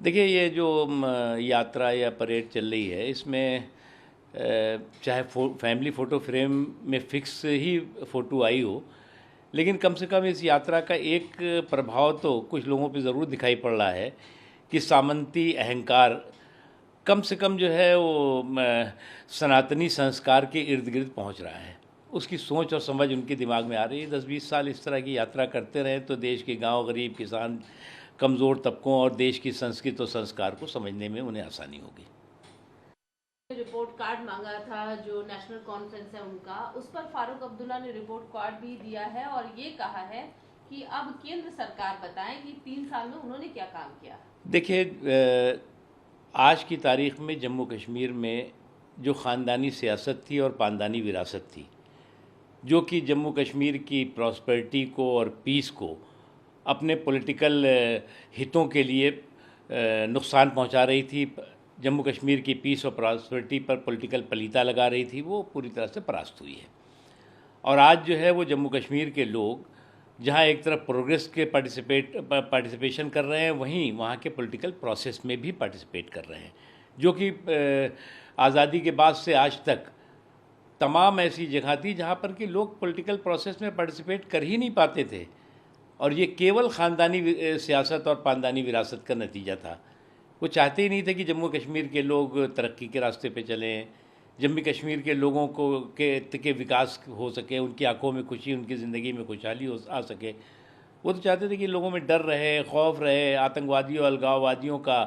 देखिए, ये जो यात्रा या परेड चल रही है, इसमें चाहे फैमिली फ़ोटो फ्रेम में फिक्स ही फ़ोटो आई हो, लेकिन कम से कम इस यात्रा का एक प्रभाव तो कुछ लोगों पे ज़रूर दिखाई पड़ रहा है कि सामंती अहंकार कम से कम जो है वो सनातनी संस्कार के इर्द गिर्द पहुंच रहा है। उसकी सोच और समझ उनके दिमाग में आ रही है। 10-20 साल इस तरह की यात्रा करते रहे तो देश के गांव, गरीब, किसान, कमज़ोर तबकों और देश की संस्कृति और संस्कार को समझने में उन्हें आसानी होगी। रिपोर्ट कार्ड मांगा था जो नेशनल कॉन्फ्रेंस है उनका, उस पर फारूक अब्दुल्ला ने रिपोर्ट कार्ड भी दिया है और ये कहा है कि अब केंद्र सरकार बताएं कि 3 साल में उन्होंने क्या काम किया। देखिए, आज की तारीख में जम्मू कश्मीर में जो ख़ानदानी सियासत थी और पानदानी विरासत थी, जो कि जम्मू कश्मीर की प्रॉस्पेरिटी को और पीस को अपने पॉलिटिकल हितों के लिए नुकसान पहुंचा रही थी, जम्मू कश्मीर की पीस और प्रॉस्पेरिटी पर पॉलिटिकल पलीता लगा रही थी, वो पूरी तरह से परास्त हुई है। और आज जो है वो जम्मू कश्मीर के लोग जहाँ एक तरफ प्रोग्रेस के पार्टिसिपेशन कर रहे हैं, वहीं वहाँ के पॉलिटिकल प्रोसेस में भी पार्टिसिपेट कर रहे हैं, जो कि आज़ादी के बाद से आज तक तमाम ऐसी जगह थी जहाँ पर कि लोग पॉलिटिकल प्रोसेस में पार्टिसिपेट कर ही नहीं पाते थे। और ये केवल ख़ानदानी सियासत और पानदानी विरासत का नतीजा था। वो चाहते ही नहीं थे कि जम्मू कश्मीर के लोग तरक्की के रास्ते पे चलें, जम्मू कश्मीर के लोगों को के विकास हो सके, उनकी आंखों में खुशी, उनकी ज़िंदगी में खुशहाली हो आ सके। वो तो चाहते थे कि लोगों में डर रहे, खौफ रहे, आतंकवादियों, अलगाववादियों का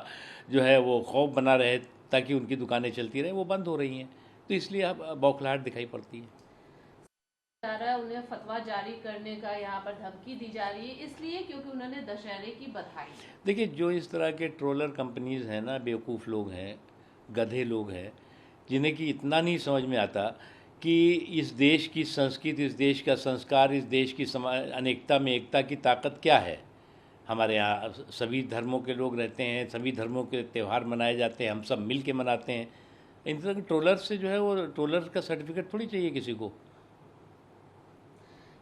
जो है वो खौफ बना रहे, ताकि उनकी दुकानें चलती रहें। वो बंद हो रही हैं, तो इसलिए अब बौखलाहट दिखाई पड़ती है। जा रहा है उन्हें फतवा जारी करने का, यहाँ पर धमकी दी जा रही है इसलिए क्योंकि उन्होंने दशहरे की बधाई। देखिए, जो इस तरह के ट्रोलर कंपनीज़ हैं ना, बेवकूफ़ लोग हैं, गधे लोग हैं, जिन्हें कि इतना नहीं समझ में आता कि इस देश की संस्कृति, इस देश का संस्कार, इस देश की अनेकता में एकता की ताकत क्या है। हमारे यहाँ सभी धर्मों के लोग रहते हैं, सभी धर्मों के त्यौहार मनाए जाते हैं, हम सब मिल के मनाते हैं। इन तरह के ट्रोलर से जो है वो ट्रोलर का सर्टिफिकेट थोड़ी चाहिए किसी को।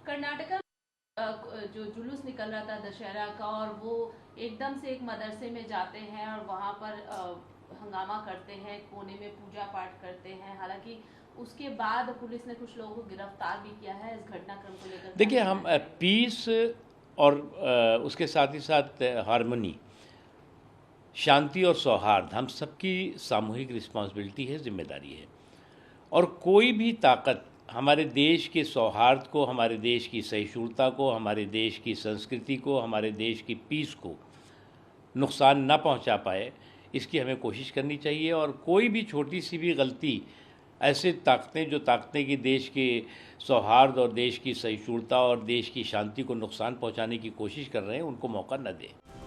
कर्नाटका जो जुलूस निकल रहा था दशहरा का, और वो एकदम से एक मदरसे में जाते हैं और वहाँ पर हंगामा करते हैं, कोने में पूजा पाठ करते हैं। हालांकि उसके बाद पुलिस ने कुछ लोगों को गिरफ्तार भी किया है। इस घटनाक्रम को लेकर क्या देखिए, हम कहना चाहिए? पीस और उसके साथ ही साथ हारमोनी, शांति और सौहार्द हम सबकी सामूहिक रिस्पॉन्सिबिलिटी है, जिम्मेदारी है। और कोई भी ताकत हमारे देश के सौहार्द को, हमारे देश की सहिष्णुता को, हमारे देश की संस्कृति को, हमारे देश की पीस को नुकसान ना पहुंचा पाए, इसकी हमें कोशिश करनी चाहिए। और कोई भी छोटी सी भी गलती, ऐसे ताकतें जो ताकतें कि देश के सौहार्द और देश की सहिष्णुता और देश की शांति को नुकसान पहुंचाने की कोशिश कर रहे हैं, उनको मौका न दें।